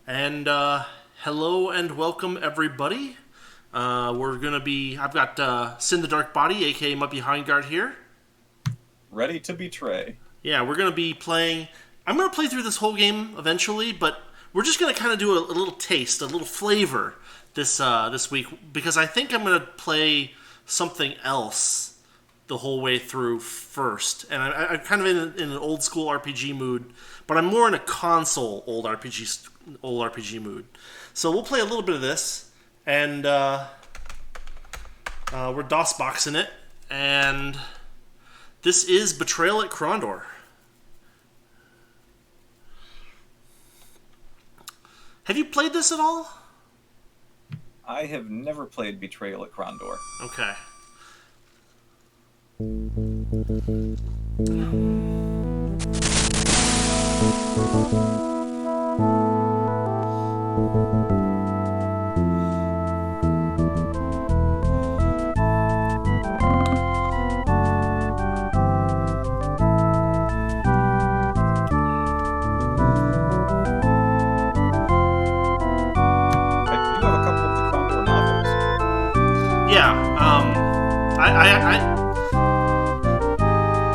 And hello and welcome everybody. I've got Sin the Dark Body, aka Muppy Hindguard here. Ready to betray. Yeah, we're gonna be playing. I'm gonna play through this whole game eventually, but we're just gonna kind of do a little taste, a little flavor this week because I think I'm gonna play something else the whole way through first, and I'm kind of in an old school RPG mood, but I'm more in a console old RPG mood. So we'll play a little bit of this, and we're DOS boxing it, and this is Betrayal at Krondor. Have you played this at all? I have never played Betrayal at Krondor. Okay.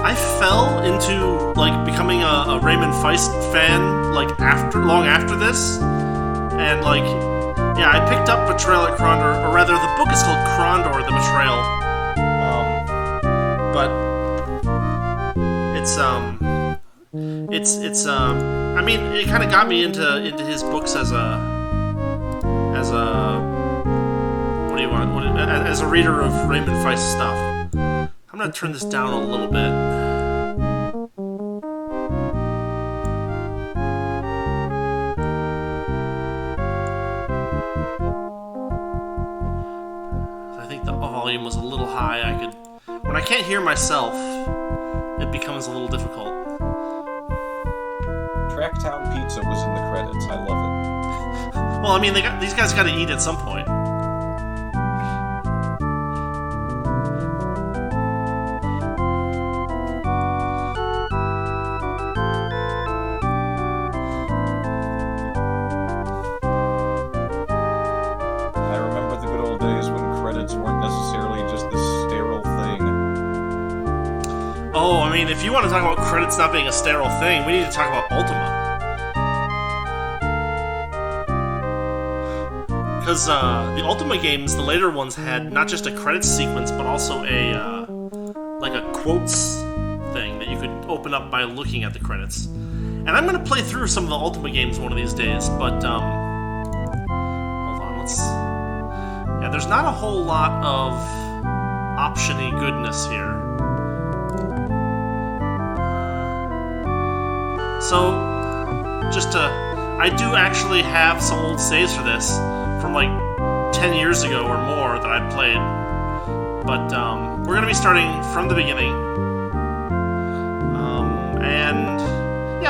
I fell into becoming a Raymond Feist fan long after this, and I picked up Betrayal at Krondor, or rather, the book is called Krondor: The Betrayal, but I mean, it kind of got me into his books as a what do you want? As a reader of Raymond Feist stuff. I'm going to turn this down a little bit. I think the volume was a little high. When I can't hear myself, it becomes a little difficult. Tracktown Pizza was in the credits. I love it. Well, I mean, these guys got to eat at some point. If you want to talk about credits not being a sterile thing, we need to talk about Ultima. Because the Ultima games, the later ones, had not just a credits sequence, but also a quotes thing that you could open up by looking at the credits. And I'm going to play through some of the Ultima games one of these days, but hold on, there's not a whole lot of option-y goodness here. So, I do actually have some old saves for this from 10 years ago or more that I played. But we're going to be starting from the beginning.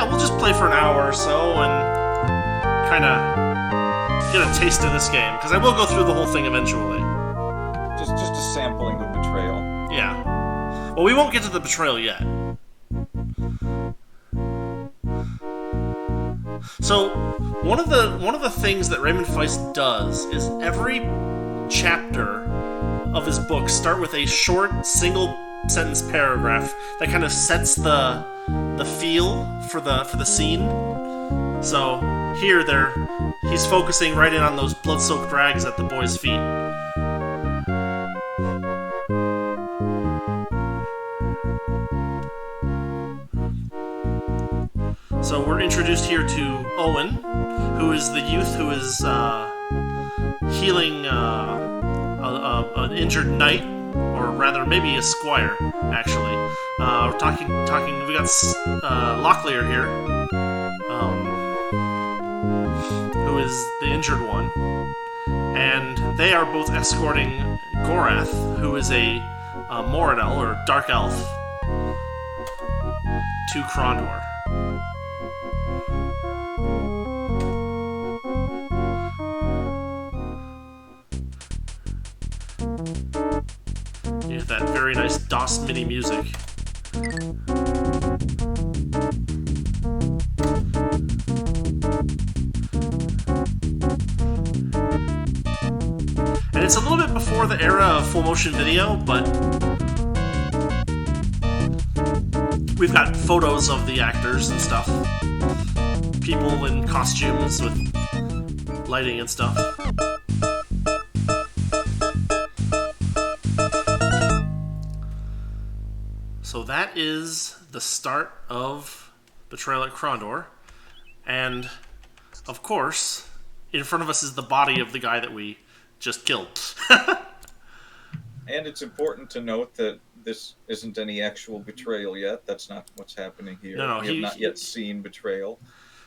We'll just play for an hour or so and kind of get a taste of this game. Because I will go through the whole thing eventually. Just a sampling of Betrayal. Yeah. Well, we won't get to the Betrayal yet. So, one of the things that Raymond Feist does is every chapter of his book start with a short, single-sentence paragraph that kind of sets the feel for the scene. So, here he's focusing right in on those blood-soaked rags at the boy's feet. So we're introduced here to Owen, who is the youth who is healing an injured knight, or rather maybe a squire, actually. We're talking. We got Locklear here, who is the injured one, and they are both escorting Gorath, who is a Moradel or dark elf, to Krondor. You get that very nice DOS MIDI music. And it's a little bit before the era of full motion video, but we've got photos of the actors and stuff. People in costumes with lighting and stuff. So that is the start of Betrayal at Krondor. And, of course, in front of us is the body of the guy that we just killed. And it's important to note that this isn't any actual betrayal yet. That's not what's happening here. No, we have not yet seen betrayal.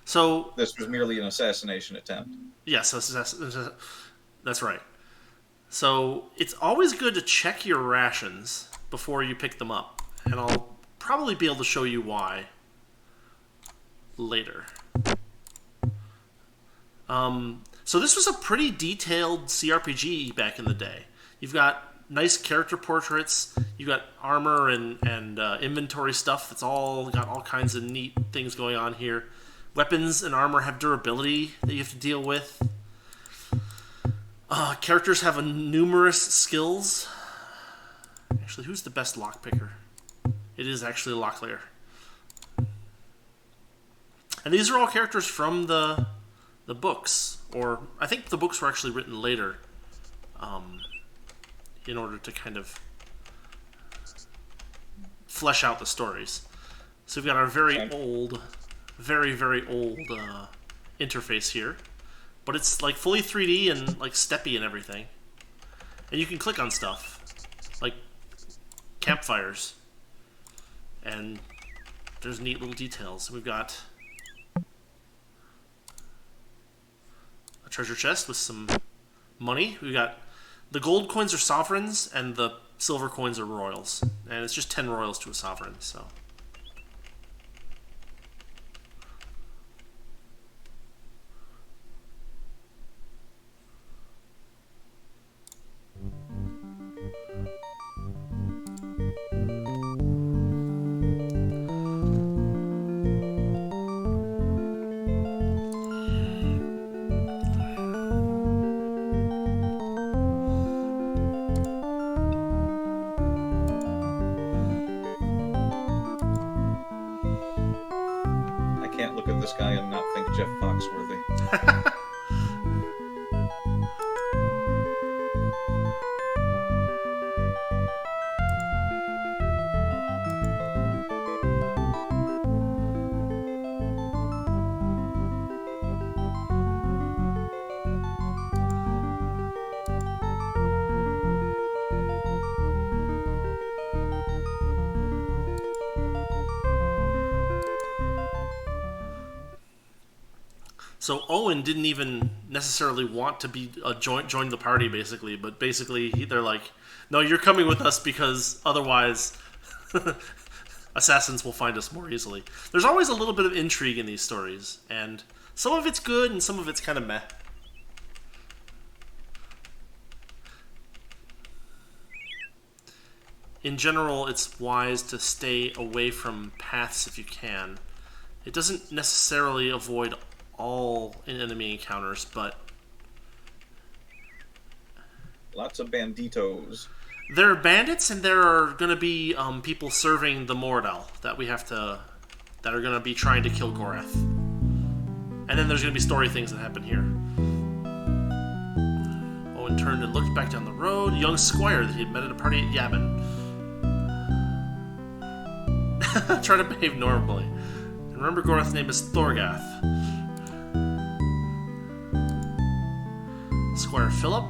So this was merely an assassination attempt. Yes, that's right. So it's always good to check your rations before you pick them up. And I'll probably be able to show you why later. So this was a pretty detailed CRPG back in the day. You've got nice character portraits. You've got armor and inventory stuff that's all got all kinds of neat things going on here. Weapons and armor have durability that you have to deal with. Characters have numerous skills. Actually, who's the best lockpicker? It is actually a Locklear. And these are all characters from the books, or I think the books were actually written later, in order to kind of flesh out the stories. So we've got our very old interface here, but it's like fully 3D and like steppy and everything. And you can click on stuff like campfires, and there's neat little details. We've got a treasure chest with some money. We've got the gold coins are sovereigns and the silver coins are royals, and it's just 10 royals to a sovereign. So this guy and not think Jeff Foxworthy. So Owen didn't even necessarily want to be join the party, basically. But basically, they're like, "No, you're coming with us because otherwise, assassins will find us more easily." There's always a little bit of intrigue in these stories, and some of it's good and some of it's kind of meh. In general, it's wise to stay away from paths if you can. It doesn't necessarily avoid all enemy encounters, but lots of banditos. There are bandits, and there are going to be people serving the Mordel that are going to be trying to kill Gorath. And then there's going to be story things that happen here. Owen turned and looked back down the road. A young squire that he had met at a party at Yavin. Try to behave normally. And remember, Gorath's name is Thorgath. Squire Philip.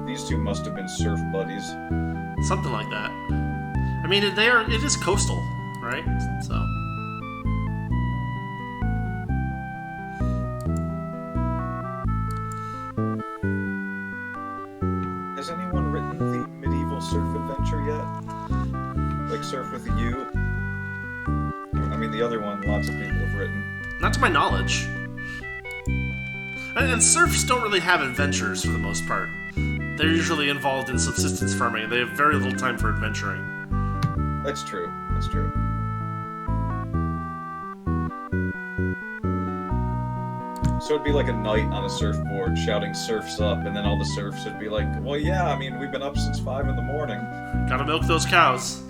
These two must have been surf buddies. Something like that. I mean, it is coastal, right? So. Has anyone written the medieval surf adventure yet? Like Surf with a U? I mean, the other one, lots of people have written. Not to my knowledge. And surfs don't really have adventures for the most part. they're usually involved in subsistence farming, and they have very little time for adventuring. That's true. That's true. So it'd be like a knight on a surfboard shouting "Surf's up," and then all the serfs would be like, "Well, yeah, I mean, we've been up since 5 in the morning." Gotta milk those cows.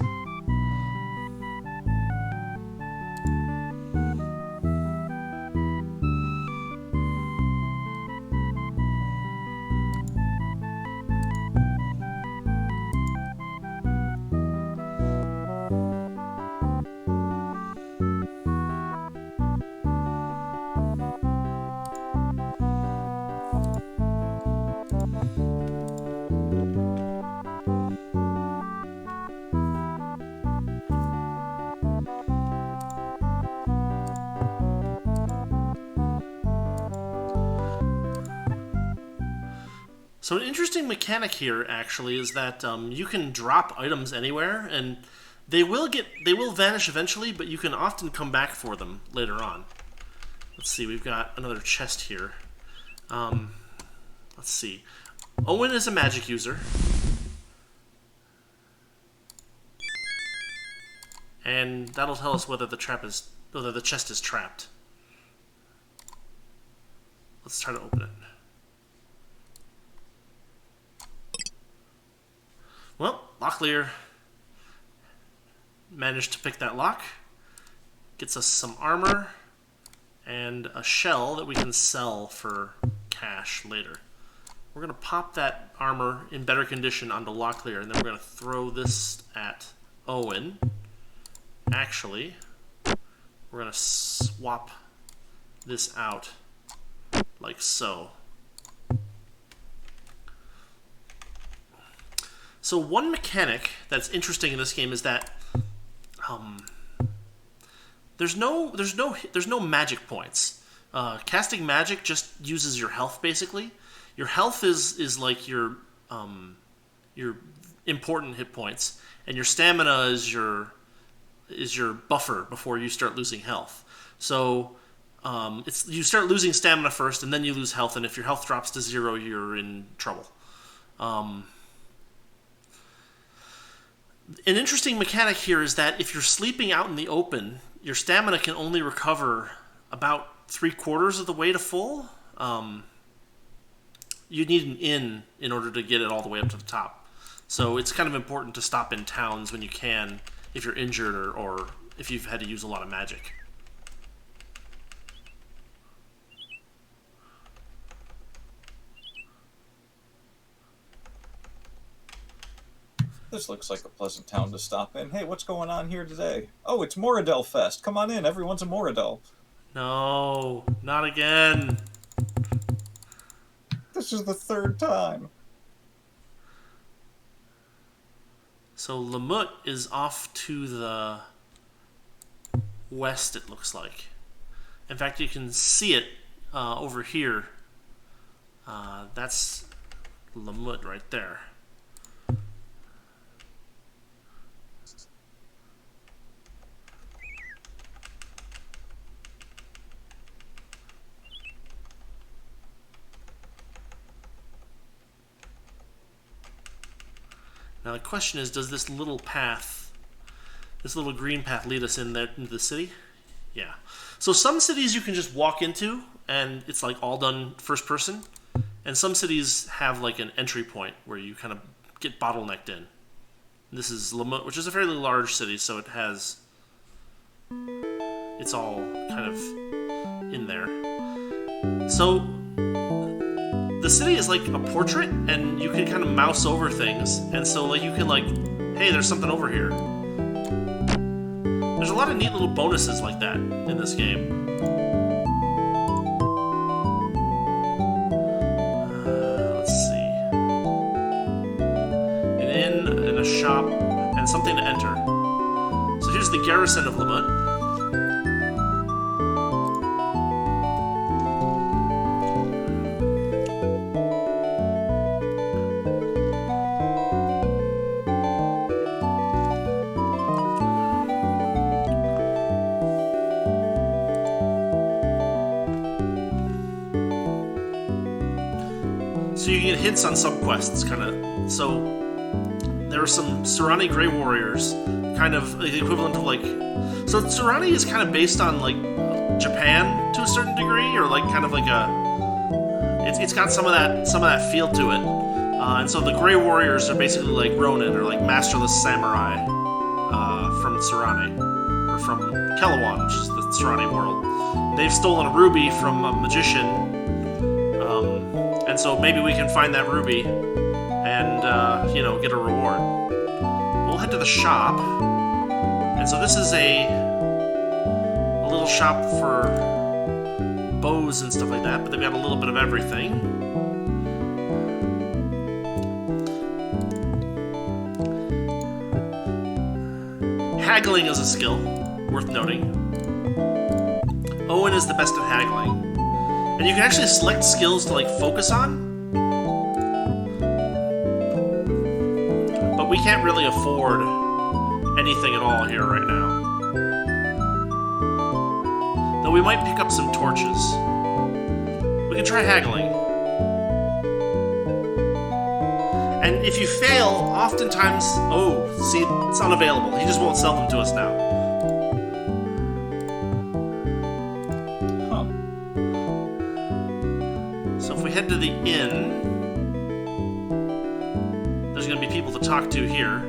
So an interesting mechanic here actually is that you can drop items anywhere, and they will vanish eventually, but you can often come back for them later on. Let's see, we've got another chest here. Let's see. Owen is a magic user, and that'll tell us whether the chest is trapped. Let's try to open it. Well, Locklear managed to pick that lock. Gets us some armor and a shell that we can sell for cash later. We're going to pop that armor in better condition onto Locklear, and then we're going to throw this at Owen. Actually, we're going to swap this out like so. So one mechanic that's interesting in this game is that there's no magic points. Casting magic just uses your health basically. Your health is like your important hit points, and your stamina is your buffer before you start losing health. So you start losing stamina first, and then you lose health. And if your health drops to 0, you're in trouble. An interesting mechanic here is that if you're sleeping out in the open, your stamina can only recover about 3/4 of the way to full. You need an inn in order to get it all the way up to the top. So it's kind of important to stop in towns when you can, if you're injured or if you've had to use a lot of magic. This looks like a pleasant town to stop in. Hey, what's going on here today? Oh, it's Moradel Fest. Come on in, everyone's a Moradel. No, not again. This is the 3rd time. So Lamut is off to the west, it looks like. In fact, you can see it over here. That's Lamut right there. Now the question is, does this little green path lead us into the city? Yeah. So some cities you can just walk into and it's like all done first person, and some cities have like an entry point where you kind of get bottlenecked in. This is Lamut, which is a fairly large city, so it's all kind of in there. So the city is like a portrait, and you can kind of mouse over things, and so like you can like, hey, there's something over here. There's a lot of neat little bonuses like that in this game. Let's see. An inn and a shop and something to enter. So here's the garrison of Lamut. So you can get hints on subquests, kind of. So there are some Surani Grey Warriors, kind of the equivalent of like. So Surani is kind of based on like Japan to a certain degree, or like kind of like a. It's got some of that feel to it, and so the Grey Warriors are basically like Ronin or like masterless samurai from Surani, or from Kelawan, which is the Surani world. They've stolen a ruby from a magician, and so maybe we can find that ruby and get a reward. We'll head to the shop, and so this is a little shop for bows and stuff like that, but they've got a little bit of everything. Haggling is a skill worth noting. Owen is the best at haggling, and you can actually select skills to like focus on, but we can't really afford anything at all here right now. Though we might pick up some torches. We can try haggling. And if you fail, oftentimes... Oh, see, it's unavailable. He just won't sell them to us now. Huh. So if we head to the inn, there's going to be people to talk to here.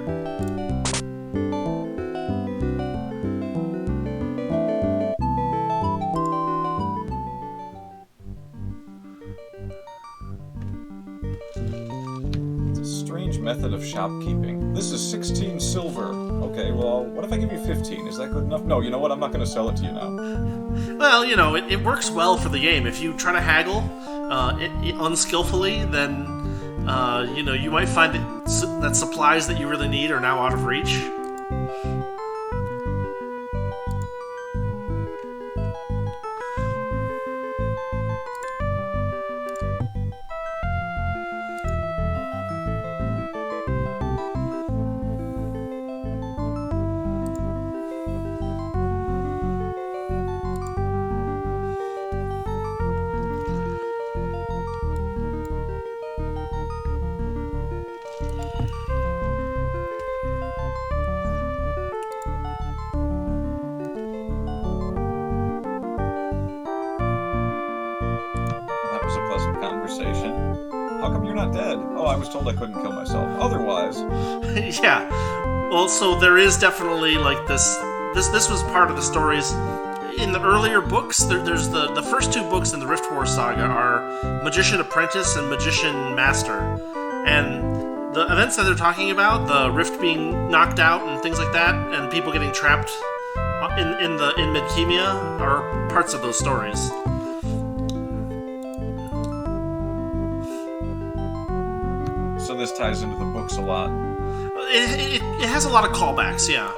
Method of shopkeeping. This is 16 silver. Okay, well, what if I give you 15? Is that good enough? No, you know what? I'm not going to sell it to you now. Well, it works well for the game. If you try to haggle unskillfully, then, you might find that supplies that you really need are now out of reach. How come you're not dead? Oh, I was told I couldn't kill myself. Otherwise... Yeah. Well, so there is definitely, like, this was part of the stories. In the earlier books, there's the first two books in the Rift War saga are Magician Apprentice and Magician Master. And the events that they're talking about, the rift being knocked out and things like that, and people getting trapped in Midkemia, are parts of those stories. So this ties into the books a lot. It has a lot of callbacks, yeah.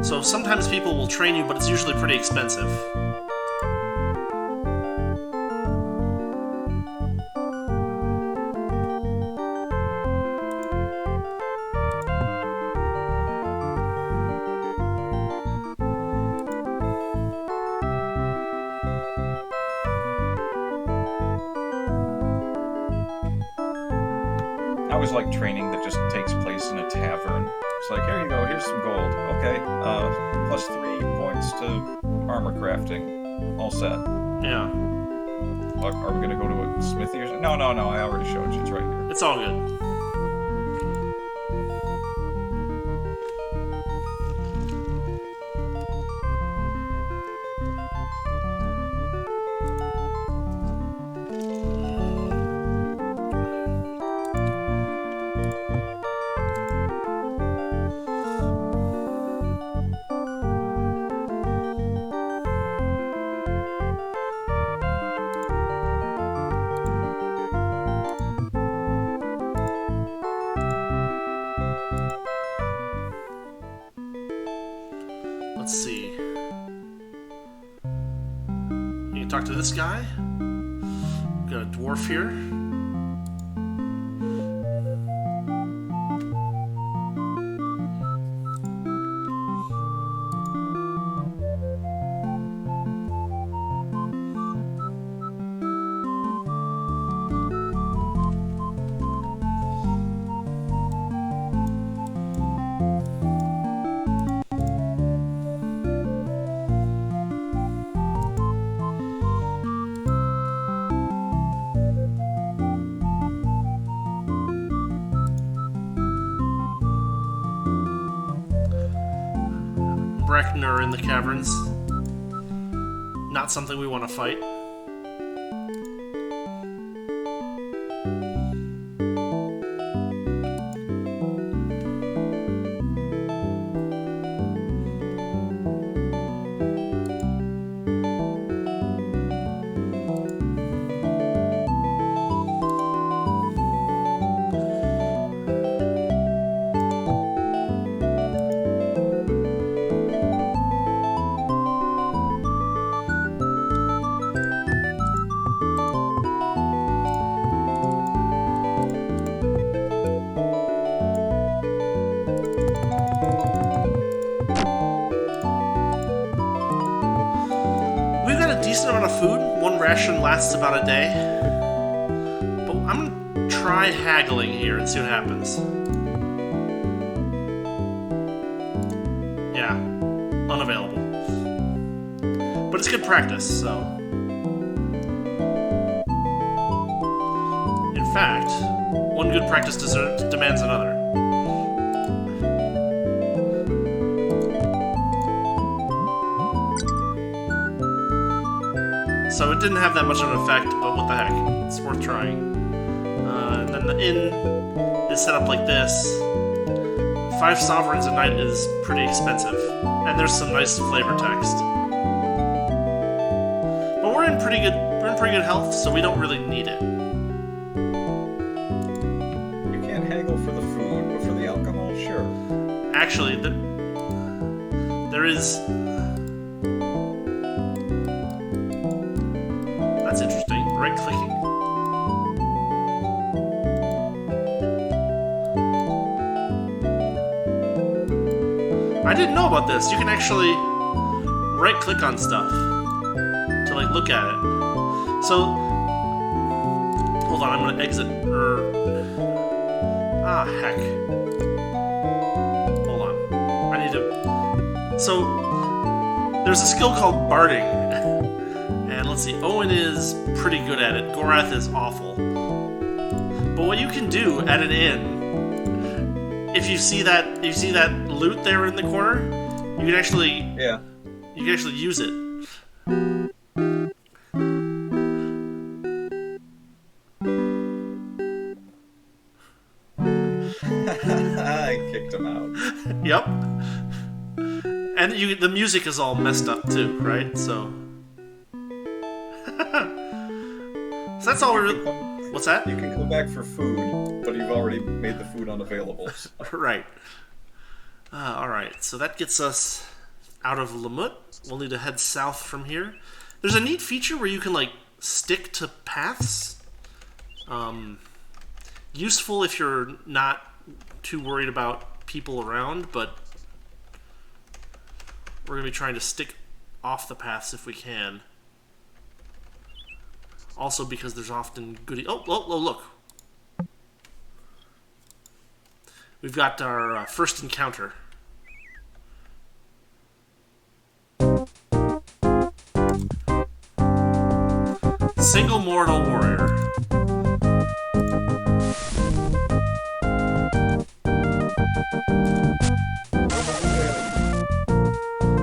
So sometimes people will train you, but it's usually pretty expensive. I always like training that just takes place in a tavern. It's like, here you go, here's some gold. Okay, plus 3 points to armor crafting. All set. Yeah. Are we gonna go to a smithy or something? No, I already showed you. It's right here. It's all good. Let's see. You can talk to this guy. We've got a dwarf here. Arachne are in the caverns. Not something we want to fight. Decent amount of food. One ration lasts about a day. But I'm gonna try haggling here and see what happens. Yeah, unavailable. But it's good practice, so. In fact, one good practice demands another. So it didn't have that much of an effect, but what the heck, it's worth trying. And then the inn is set up like this. 5 sovereigns a night is pretty expensive, and there's some nice flavor text. But we're in pretty good health, so we don't really need it. You can't haggle for the food, but for the alcohol, sure. Actually, there is. That's interesting. Right-clicking. I didn't know about this. You can actually right-click on stuff to like look at it. So, hold on. I'm gonna exit. Heck. Hold on. I need to. So, there's a skill called barding. And let's see, Owen is pretty good at it. Gorath is awful. But what you can do at an inn, if you see that loot there in the corner, you can actually use it. I kicked him out. Yep. And the music is all messed up too, right? So that's all we're. What's that? You can go back for food, but you've already made the food unavailable. So. Right. All right. So that gets us out of Lamut. We'll need to head south from here. There's a neat feature where you can like stick to paths. Useful if you're not too worried about people around, but we're gonna be trying to stick off the paths if we can. Also because there's often goodie... Oh, look. We've got our first encounter. Single mortal warrior.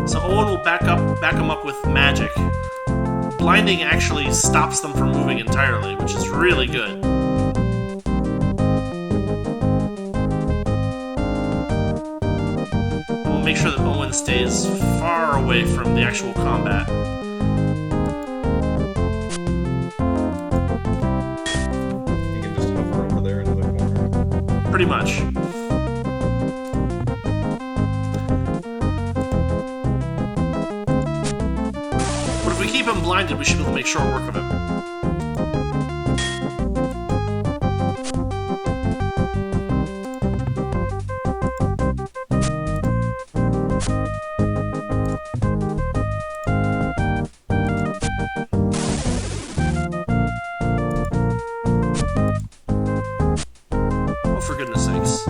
So Owen will back him up with magic. Blinding actually stops them from moving entirely, which is really good. We'll make sure that Owen stays far away from the actual combat. You can just hover over there into the corner. Pretty much. Keep him blinded, we should be able to make short work of him. Oh, for goodness sakes.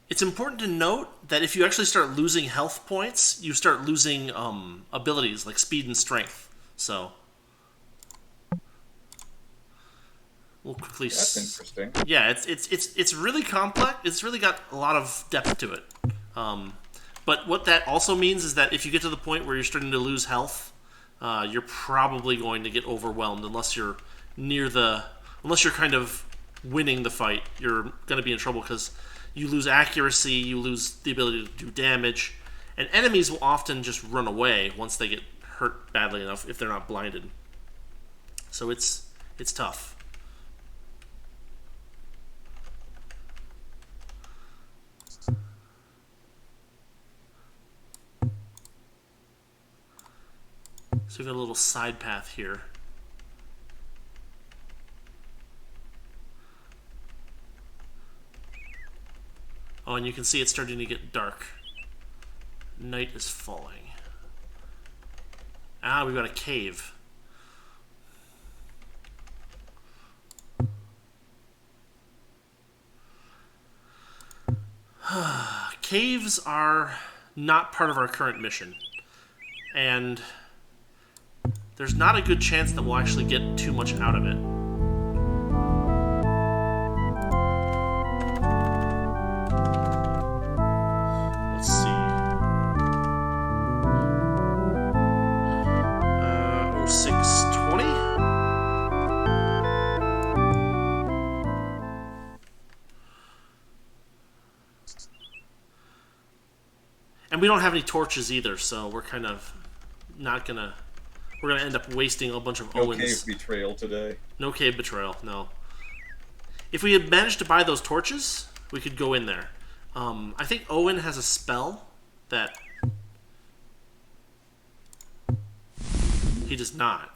It's it's important to note that if you actually start losing health points, you start losing abilities like speed and strength. So we'll quickly. That's interesting. Yeah, it's really complex. It's really got a lot of depth to it. But what that also means is that if you get to the point where you're starting to lose health, you're probably going to get overwhelmed unless you're unless you're kind of winning the fight. You're going to be in trouble because you lose accuracy, you lose the ability to do damage, and enemies will often just run away once they get hurt badly enough if they're not blinded. So it's tough. So we've got a little side path here. Oh, and you can see it's starting to get dark. Night is falling. Ah, we've got a cave. Caves are not part of our current mission. And there's not a good chance that we'll actually get too much out of it. Let's see. 0620? And we don't have any torches either, so we're kind of not gonna... We're going to end up wasting a bunch of Owens. No cave betrayal today. No cave betrayal, no. If we had managed to buy those torches, we could go in there. I think Owen has a spell that he does not.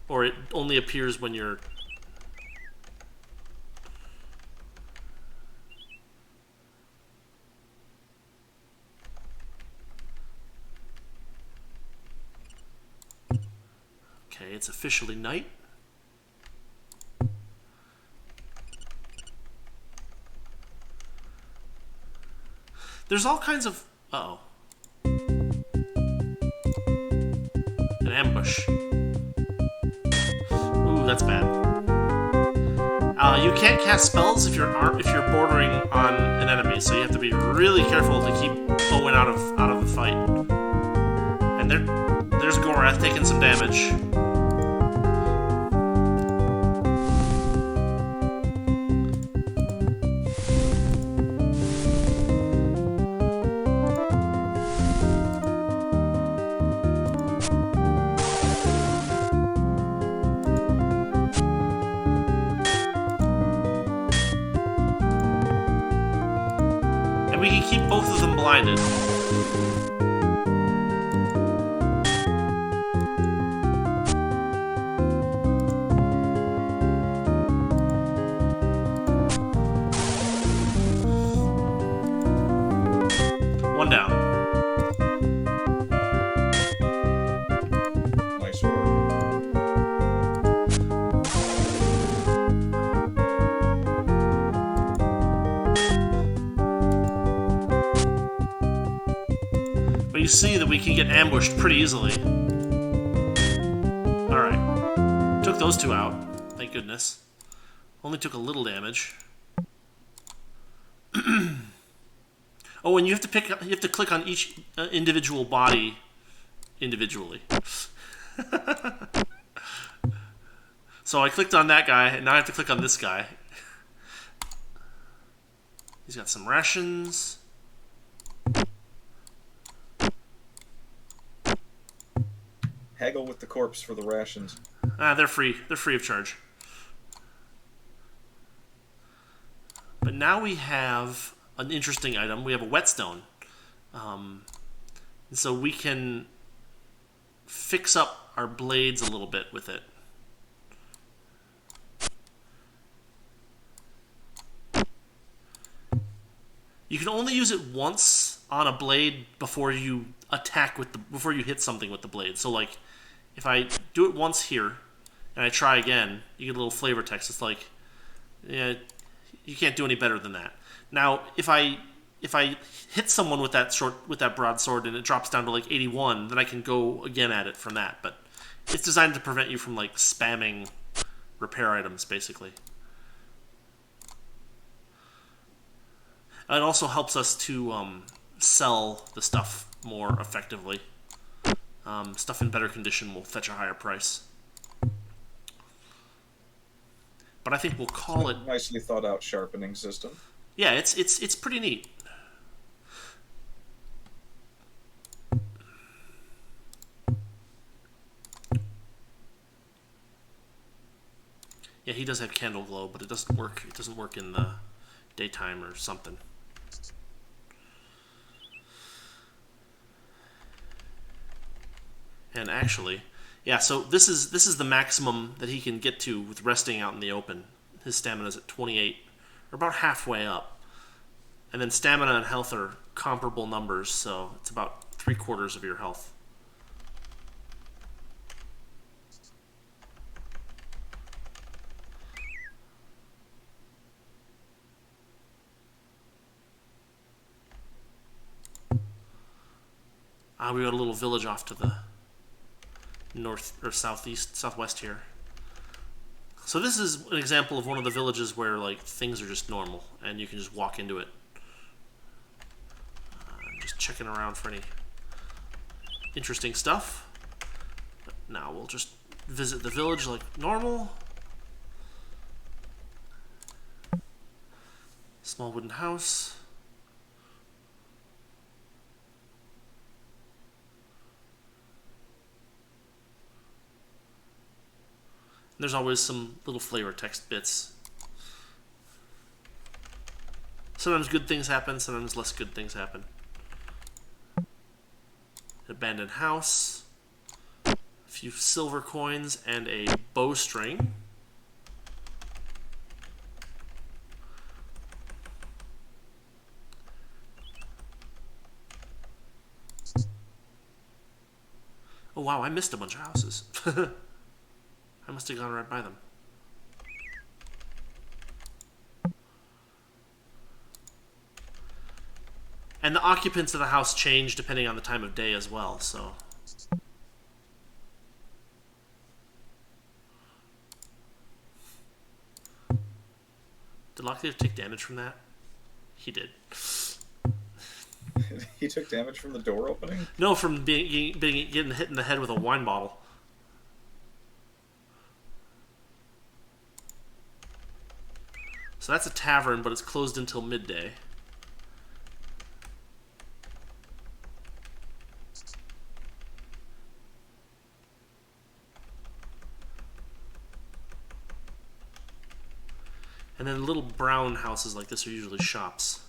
Or it only appears when you're... Okay, it's officially night. There's all kinds of... Uh-oh. An ambush. Ooh, that's bad. You can't cast spells if you're bordering on an enemy, so you have to be really careful to keep Owen out of the fight. And there's Gorath taking some damage. And we can keep both of them blinded. One down. Nice work. But you see that we can get ambushed pretty easily. Alright. Took those two out. Thank goodness. Only took a little damage. Oh, and you have to click on each individual body individually. So I clicked on that guy, and now I have to click on this guy. He's got some rations. Haggle with the corpse for the rations. Ah, they're free. They're free of charge. But now we have an interesting item. We have a whetstone. And so we can fix up our blades a little bit with it. You can only use it once on a blade before you before you hit something with the blade. So like if I do it once here and I try again, you get a little flavor text. It's like, yeah, You can't do any better than that. Now, if I hit someone with that broadsword and it drops down to like 81, then I can go again at it from that. But it's designed to prevent you from like spamming repair items, basically. It also helps us to sell the stuff more effectively. Stuff in better condition will fetch a higher price. But I think we'll call it... Nicely thought out sharpening system. Yeah, it's pretty neat. Yeah, he does have candle glow, but it doesn't work. It doesn't work in the daytime or something. And actually, yeah, so this is the maximum that he can get to with resting out in the open. His stamina is at 28, or about halfway up. And then stamina and health are comparable numbers, so it's about 3/4 of your health. We got a little village off to the north or southwest here. So this is an example of one of the villages where like things are just normal and you can just walk into it. Just checking around for any interesting stuff. But now we'll just visit the village like normal. Small wooden house. There's always some little flavor text bits. Sometimes good things happen, sometimes less good things happen. Abandoned house. A few silver coins and a bowstring. Oh wow, I missed a bunch of houses. I must have gone right by them. And the occupants of the house change depending on the time of day as well, so... Did Lockleaf take damage from that? He did. He took damage from the door opening? No, from getting hit in the head with a wine bottle. So that's a tavern, but it's closed until midday. And then little brown houses like this are usually shops.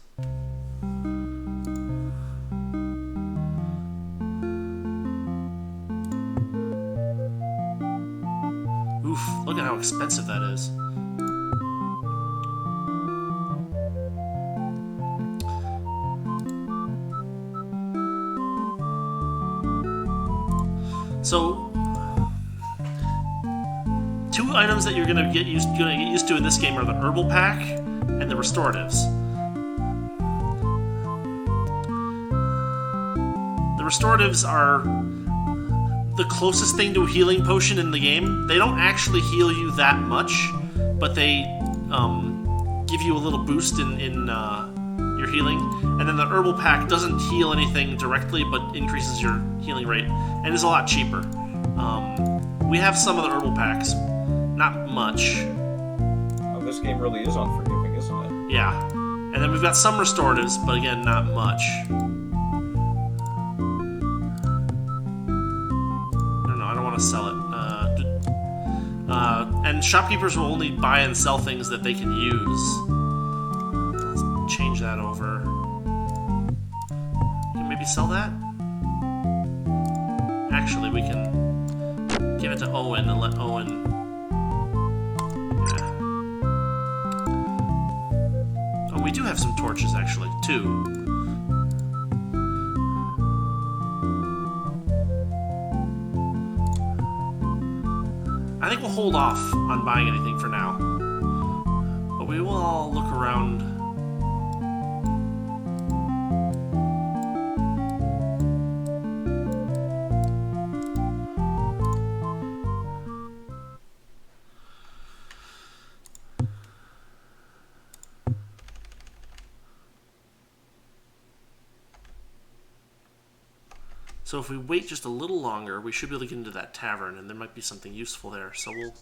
Oof, look at how expensive that is. So, two items that you're gonna get used to in this game are the herbal pack and the restoratives. The restoratives are the closest thing to a healing potion in the game. They don't actually heal you that much, but they give you a little boost in your healing. And then the herbal pack doesn't heal anything directly, but increases your healing rate, and is a lot cheaper. We have some of the herbal packs, not much. Oh, this game really is unforgiving, isn't it? Yeah. And then we've got some restoratives, but again, not much. I don't want to sell it. And shopkeepers will only buy and sell things that they can use. Let's change that over. Can maybe sell that? Actually, we can give it to Owen and let Owen... Yeah. Oh, we do have some torches, actually, too. I think we'll hold off on buying anything for now. But we will all look around. So if we wait just a little longer, we should be able to get into that tavern, and there might be something useful there. So we'll...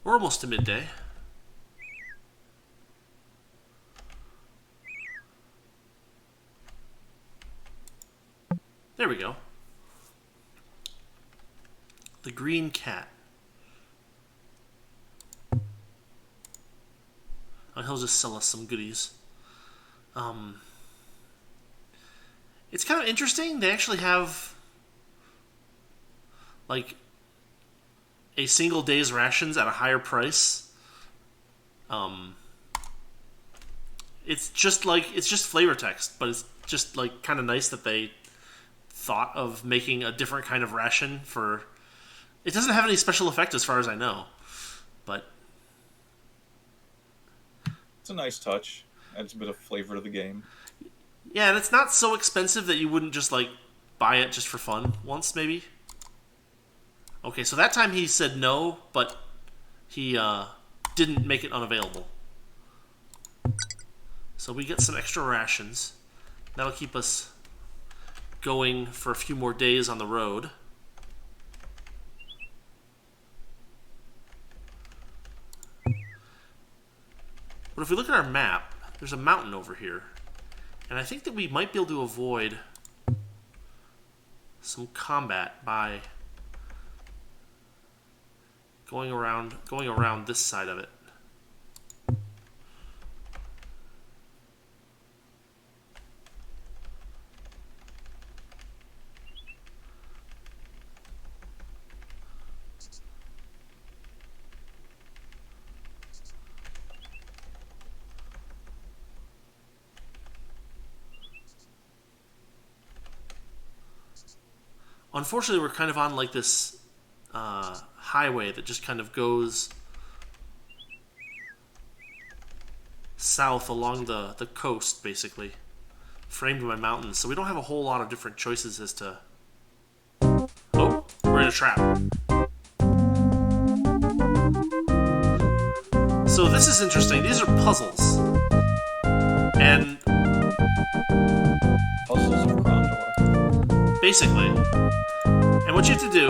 We're almost to midday. There we go. The Green Cat. Oh, he'll just sell us some goodies. It's kind of interesting. They actually have like a single day's rations at a higher price. It's just flavor text, but it's just like kind of nice that they thought of making a different kind of ration for. It doesn't have any special effect as far as I know, but it's a nice touch. Adds a bit of flavor to the game. Yeah, and it's not so expensive that you wouldn't just like buy it just for fun once, maybe. Okay, so that time he said no, but he didn't make it unavailable. So we get some extra rations. That'll keep us going for a few more days on the road. But if we look at our map, there's a mountain over here. And I think that we might be able to avoid some combat by going around this side of it. Unfortunately, we're kind of on like this highway that just kind of goes south along the coast, basically, framed by mountains. So we don't have a whole lot of different choices as to... Oh, we're in a trap. So this is interesting. These are puzzles. And... Puzzles of Krondor. Basically. And what you have to do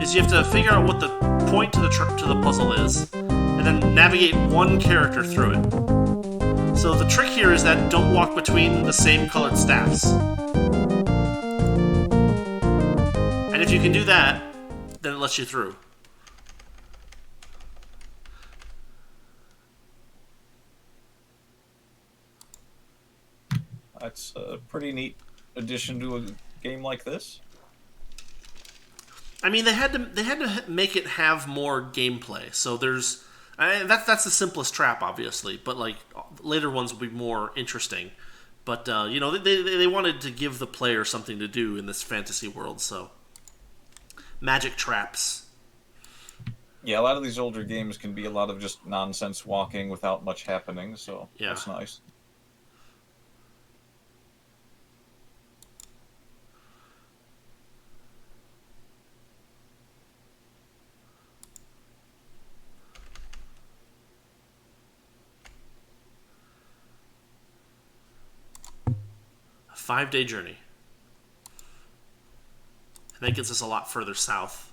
is you have to figure out what the point to the puzzle is, and then navigate one character through it. So the trick here is that don't walk between the same colored staffs. And if you can do that, then it lets you through. That's a pretty neat addition to a game like this. I mean, they had to make it have more gameplay. So there's that's the simplest trap, obviously, but like later ones will be more interesting. But you know, they wanted to give the player something to do in this fantasy world. So magic traps. Yeah, a lot of these older games can be a lot of just nonsense walking without much happening. So yeah, that's nice. A 5-day journey. And that gets us a lot further south.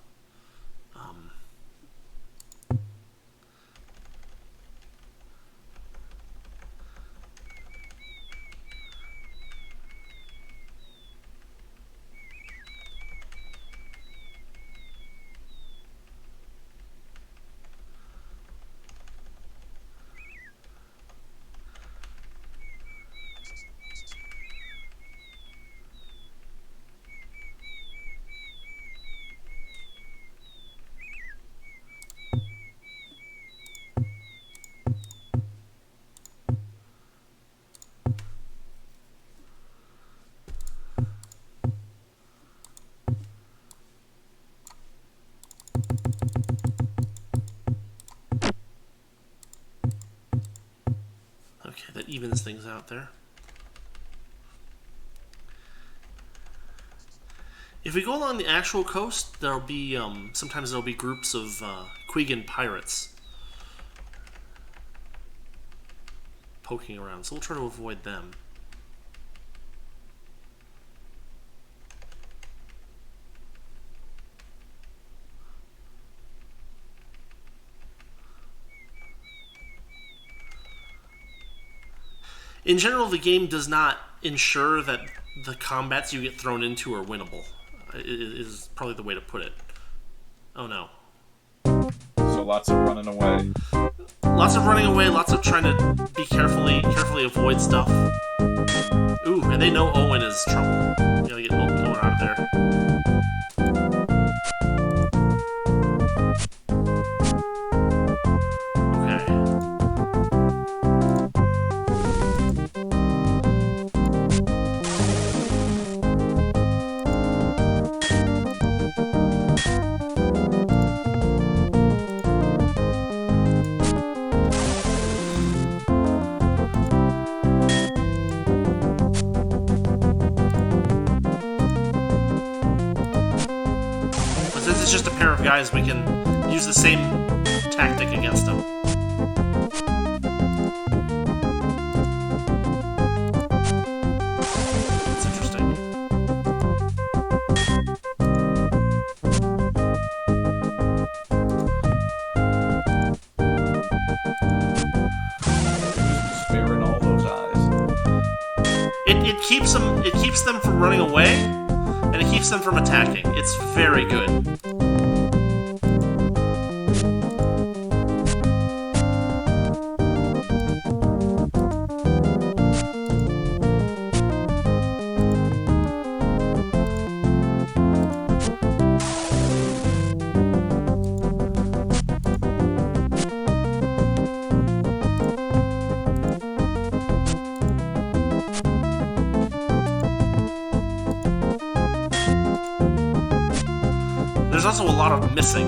Okay, that evens things out there. If we go along the actual coast, there'll be sometimes there'll be groups of Quigan pirates poking around, so we'll try to avoid them. In general, the game does not ensure that the combats you get thrown into are winnable. Is probably the way to put it. Oh no. So lots of running away. Lots of running away, lots of trying to be carefully avoid stuff. Ooh, and they know Owen is trouble. We gotta get Owen out of there. It's just a pair of guys, we can use the same tactic against them. That's interesting. Sparing all those eyes. It keeps them from running away, and it keeps them from attacking. It's very good. There's also a lot of missing.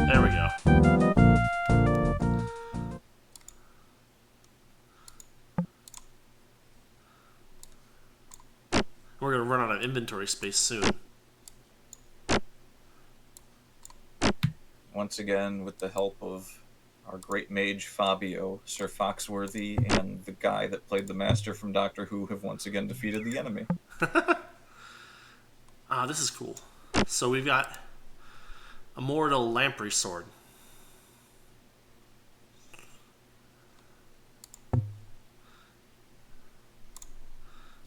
There we go. We're going to run out of inventory space soon. Once again, with the help of our great mage Fabio, Sir Foxworthy, and the guy that played the Master from Doctor Who have once again defeated the enemy. This is cool. So we've got a Mortal Lamprey sword.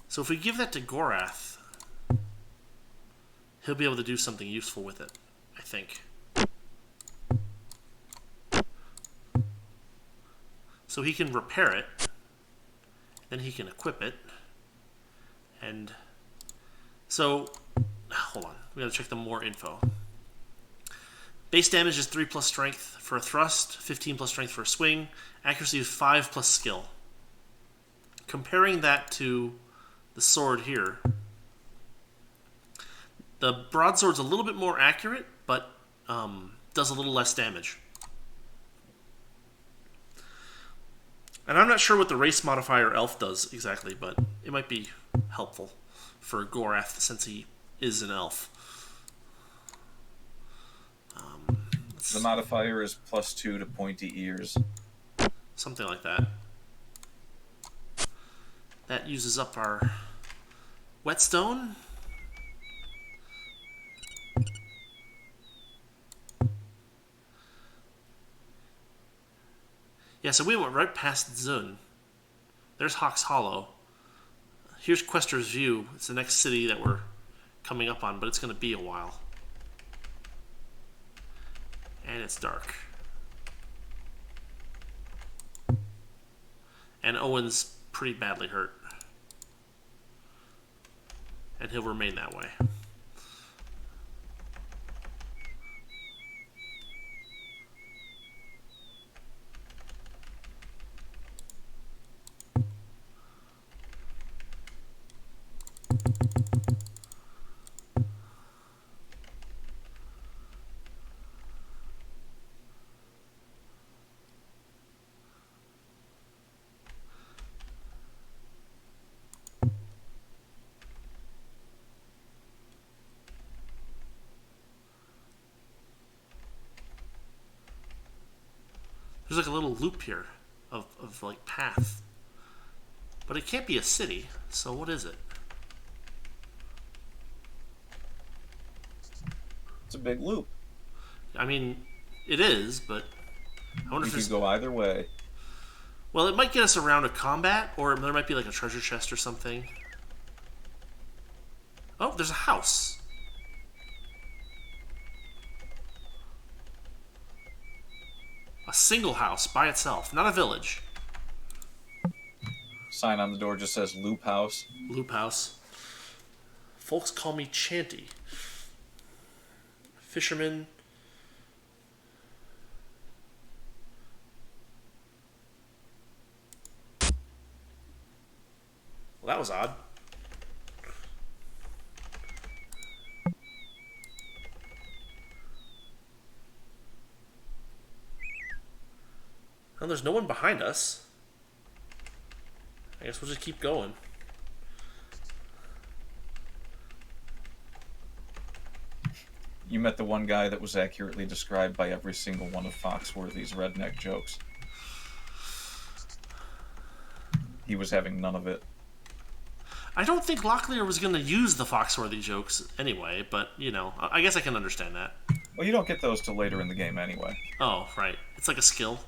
So if we give that to Gorath, he'll be able to do something useful with it, I think. So he can repair it, then he can equip it, and so, hold on, we gotta check the more info. Base damage is 3 plus strength for a thrust, 15 plus strength for a swing, accuracy is 5 plus skill. Comparing that to the sword here, the broadsword's a little bit more accurate, but does a little less damage. And I'm not sure what the race modifier elf does exactly, but it might be helpful for Gorath since he is an elf. The modifier is +2 to pointy ears. Something like that. That uses up our whetstone. Yeah, so we went right past Zun. There's Hawk's Hollow. Here's Quester's View. It's the next city that we're coming up on, but it's going to be a while. And it's dark. And Owen's pretty badly hurt. And he'll remain that way. There's like a little loop here of like path. But it can't be a city, so what is it? It's a big loop. I mean, it is, but I wonder if You there's... could go either way. Well, it might get us around a combat, or there might be like a treasure chest or something. Oh, there's a house. A single house by itself, not a village. Sign on the door just says Loop House. Loop house. Folks call me Chanty. Fisherman. Well, that was odd. Well, there's no one behind us. I guess we'll just keep going. You met the one guy that was accurately described by every single one of Foxworthy's redneck jokes. He was having none of it. I don't think Locklear was going to use the Foxworthy jokes anyway, but, you know, I guess I can understand that. Well, you don't get those till later in the game anyway. Oh, right. It's like a skill.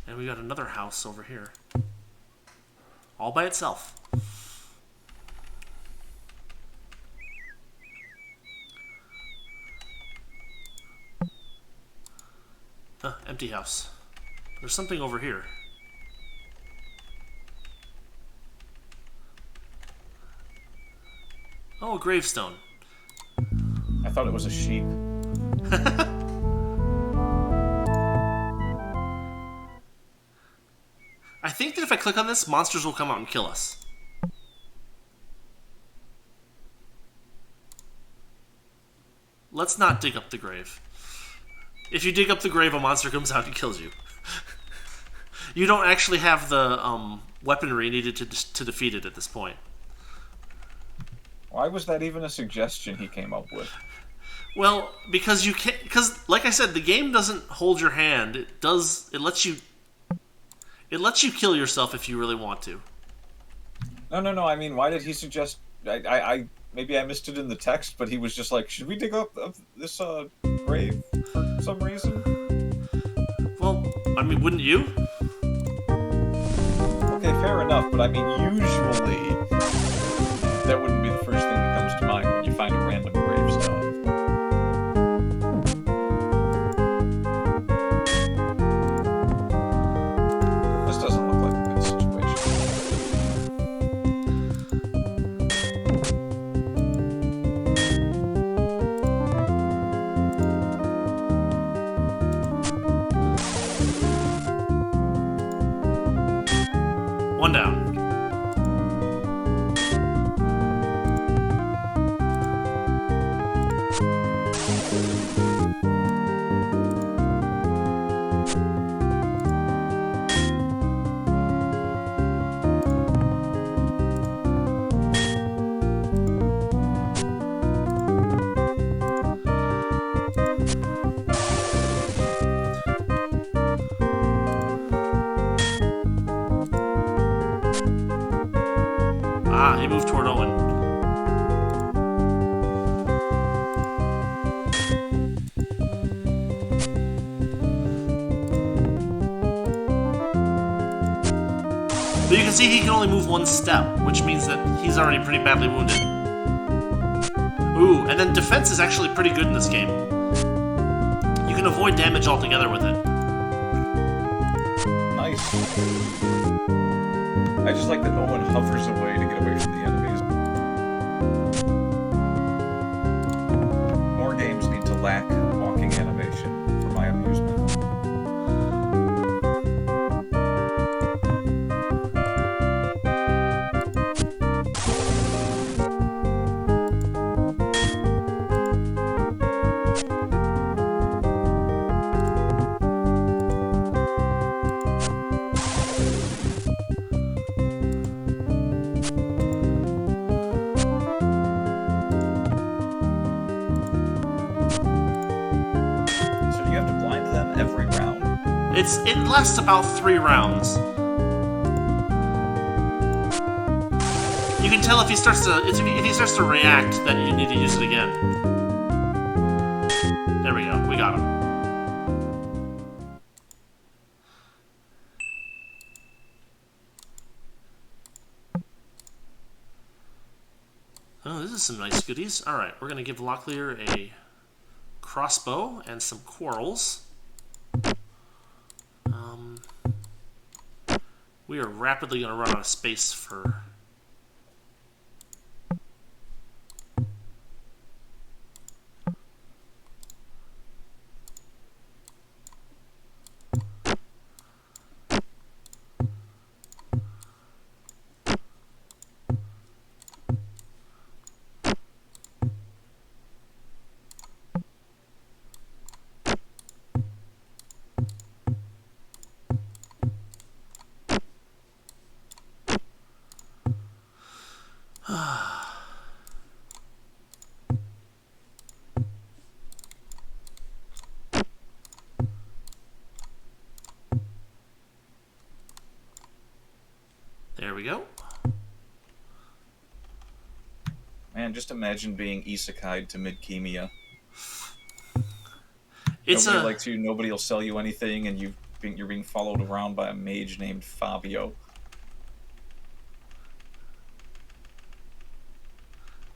And we got another house over here. All by itself. Empty house. There's something over here. Oh, a gravestone. I thought it was a sheep. I think that if I click on this, monsters will come out and kill us. Let's not dig up the grave. If you dig up the grave, a monster comes out and kills you. You don't actually have the weaponry needed to defeat it at this point. Why was that even a suggestion he came up with? Well, because you can't. Because, like I said, the game doesn't hold your hand. It does. It lets you. It lets you kill yourself if you really want to. No. I mean, why did he suggest? I maybe I missed it in the text, but he was just like, should we dig up this grave for some reason? Well, I mean, wouldn't you? Okay, fair enough, but I mean, usually that wouldn't be the first thing that comes to mind when you find a random gravestone. This doesn't look like a good situation. One down. Ah, he moved toward Owen. But you can see he can only move one step, which means that he's already pretty badly wounded. Ooh, and then defense is actually pretty good in this game. You can avoid damage altogether with it. Nice. I just like that Owen hovers away to get away from the enemies. More games need to lack walking animation for my amusement. It lasts about 3 rounds. You can tell if he starts to react that you need to use it again. There we go. We got him. Oh, this is some nice goodies. All right, we're gonna give Locklear a crossbow and some quarrels. We are rapidly gonna run out of space for. There we go. Man, just imagine being isekai'd to Midkemia. Nobody likes you, nobody will sell you anything, and you're being followed around by a mage named Fabio.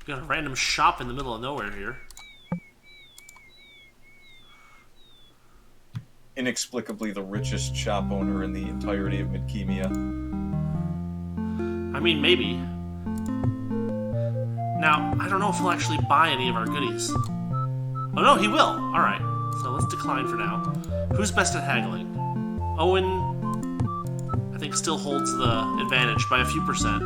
We got a random shop in the middle of nowhere here. Inexplicably the richest shop owner in the entirety of Midkemia. I mean, maybe. Now, I don't know if he'll actually buy any of our goodies. Oh no, he will! Alright, so let's decline for now. Who's best at haggling? Owen, I think, still holds the advantage by a few percent.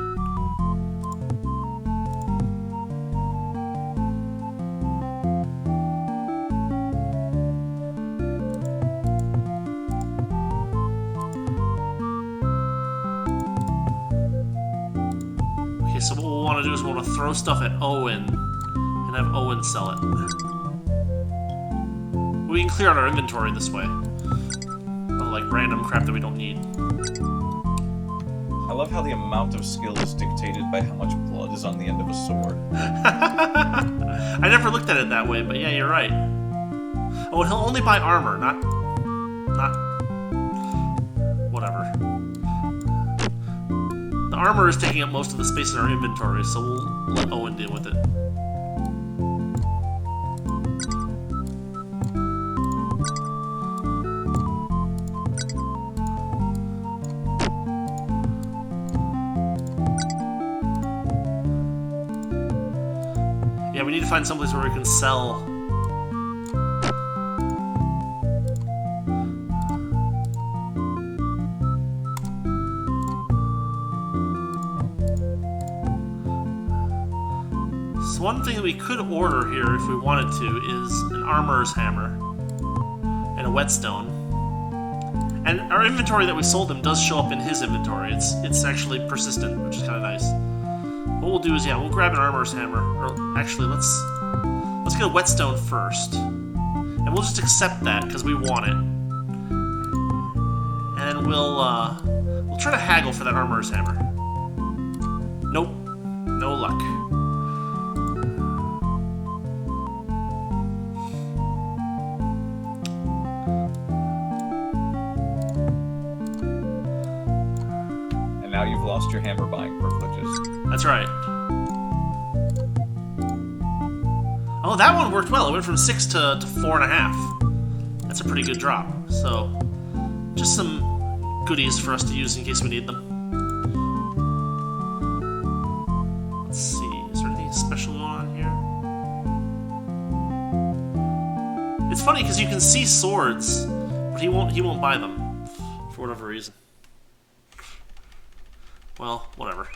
So what we'll want to do is we'll want to throw stuff at Owen and have Owen sell it. We can clear out our inventory this way. Oh, like random crap that we don't need. I love how the amount of skill is dictated by how much blood is on the end of a sword. I never looked at it that way, but yeah, you're right. Oh, and he'll only buy armor, not whatever. The armor is taking up most of the space in our inventory, so we'll let Owen deal with it. Yeah, we need to find someplace where we can sell. One thing that we could order here if we wanted to is an armorer's hammer and a whetstone. And our inventory that we sold him does show up in his inventory. It's actually persistent, which is kind of nice. What we'll do is, yeah, we'll grab an armorer's hammer. Or actually, let's get a whetstone first. And we'll just accept that because we want it. And then we'll try to haggle for that armorer's hammer. Nope. No luck. Now you've lost your hammer buying privileges. That's right. Oh, that one worked well. It went from 6 to 4.5. That's a pretty good drop. So, just some goodies for us to use in case we need them. Let's see. Is there anything special going on here? It's funny because you can see swords, but he won't buy them for whatever reason. Well, whatever.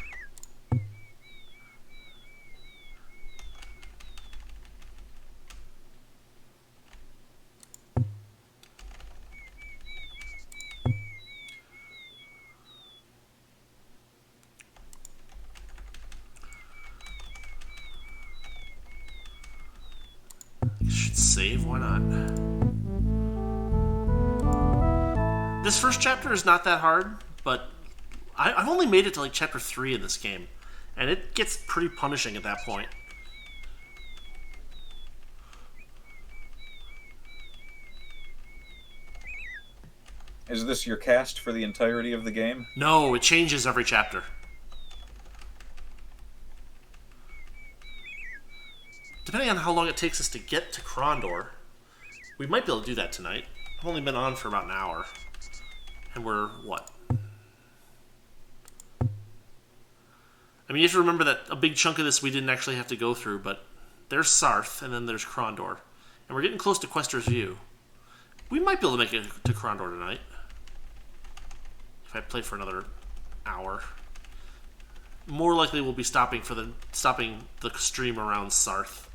Should save, why not? This first chapter is not that hard, but I've only made it to like chapter 3 in this game, and it gets pretty punishing at that point. Is this your cast for the entirety of the game? No, it changes every chapter. Depending on how long it takes us to get to Krondor, we might be able to do that tonight. I've only been on for about an hour. And we're, what? I mean, you have to remember that a big chunk of this we didn't actually have to go through, but there's Sarth, and then there's Krondor. And we're getting close to Quester's View. We might be able to make it to Krondor tonight. If I play for another hour. More likely we'll be stopping the stream around Sarth.